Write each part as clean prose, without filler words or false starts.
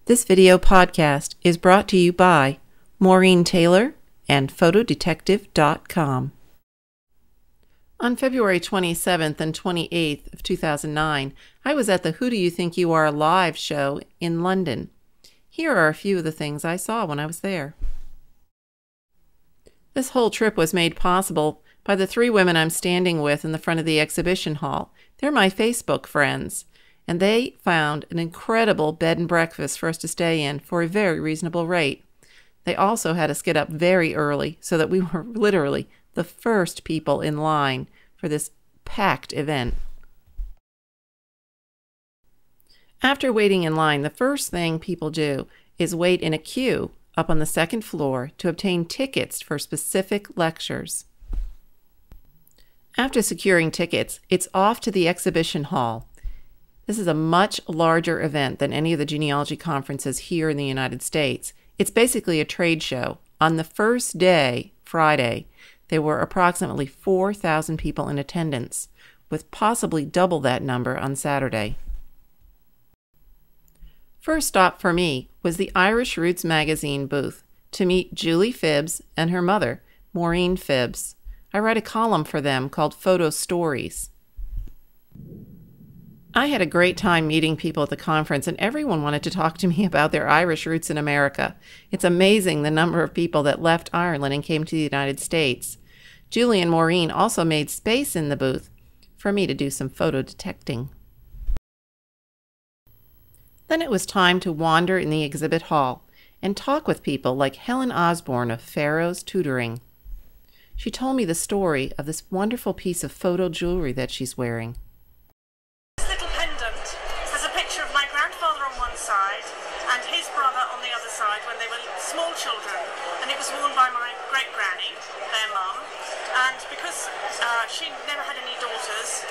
This video podcast is brought to you by Maureen Taylor and photodetective.com. On February 27th and 28th of 2009, I was at the Who Do You Think You Are live show in London. Here are a few of the things I saw when I was there. This whole trip was made possible by the three women I'm standing with in the front of the exhibition hall. They're my Facebook friends, and they found an incredible bed and breakfast for us to stay in for a very reasonable rate. They also had us get up very early so that we were literally the first people in line for this packed event. After waiting in line, the first thing people do is wait in a queue up on the second floor to obtain tickets for specific lectures. After securing tickets, it's off to the exhibition hall. This is a much larger event than any of the genealogy conferences here in the United States. It's basically a trade show. On the first day, Friday, there were approximately 4,000 people in attendance, with possibly double that number on Saturday. First stop for me was the Irish Roots magazine booth to meet Julie Phibbs and her mother, Maureen Phibbs. I write a column for them called Photo Stories. I had a great time meeting people at the conference, and everyone wanted to talk to me about their Irish roots in America. It's amazing the number of people that left Ireland and came to the United States. Julie and Maureen also made space in the booth for me to do some photo detecting. Then it was time to wander in the exhibit hall and talk with people like Helen Osborne of Pharaoh's Tutoring. She told me the story of this wonderful piece of photo jewelry that she's wearing. This little pendant has a picture of my grandfather on one side and his brother on the other side when they were small children, and it was worn by my great-granny, their mum, and because she never had any daughters,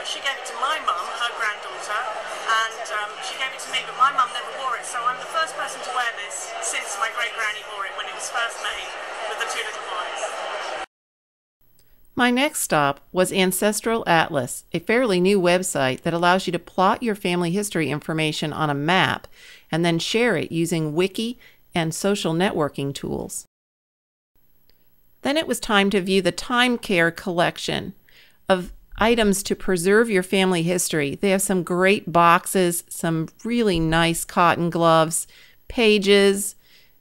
she gave it to my mum, her granddaughter, and she gave it to me, but my mum never wore it, so I'm the first person to wear this since my great-granny wore it when it was first made with the two little boys. My next stop was Ancestral Atlas, a fairly new website that allows you to plot your family history information on a map and then share it using wiki and social networking tools. Then it was time to view the Time Care collection of items to preserve your family history. They have some great boxes, some really nice cotton gloves, pages,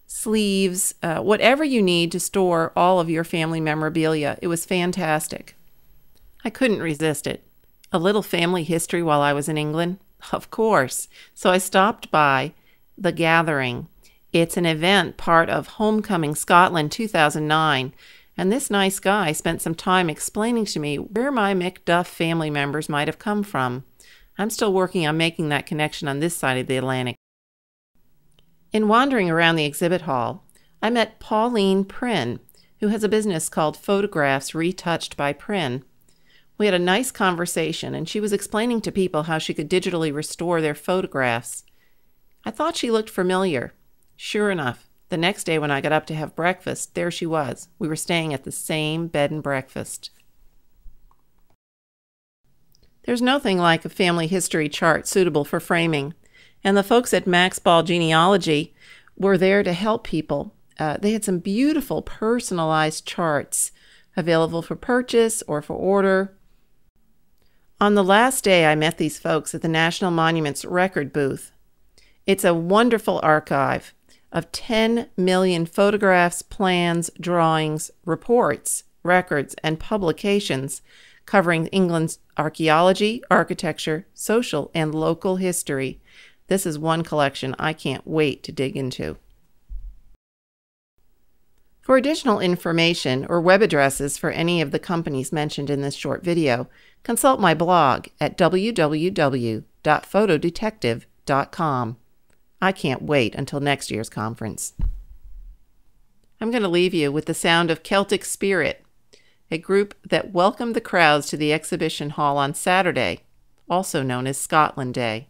sleeves, whatever you need to store all of your family memorabilia. It was fantastic. I couldn't resist it. A little family history while I was in England? Of course. So I stopped by The Gathering. It's an event part of Homecoming Scotland 2009, and this nice guy spent some time explaining to me where my Macduff family members might have come from. I'm still working on making that connection on this side of the Atlantic. In wandering around the exhibit hall, I met Pauline Prynne, who has a business called Photographs Retouched by Prynne. We had a nice conversation, and she was explaining to people how she could digitally restore their photographs. I thought she looked familiar. Sure enough, the next day when I got up to have breakfast, there she was. We were staying at the same bed and breakfast. There's nothing like a family history chart suitable for framing. And the folks at Max Ball Genealogy were there to help people. They had some beautiful personalized charts available for purchase or for order. On the last day, I met these folks at the National Monuments record booth. It's a wonderful archive of 10 million photographs, plans, drawings, reports, records, and publications covering England's archaeology, architecture, social, and local history. This is one collection I can't wait to dig into. For additional information or web addresses for any of the companies mentioned in this short video, consult my blog at www.photodetective.com. I can't wait until next year's conference. I'm going to leave you with the sound of Celtic Spirit, a group that welcomed the crowds to the exhibition hall on Saturday, also known as Scotland Day.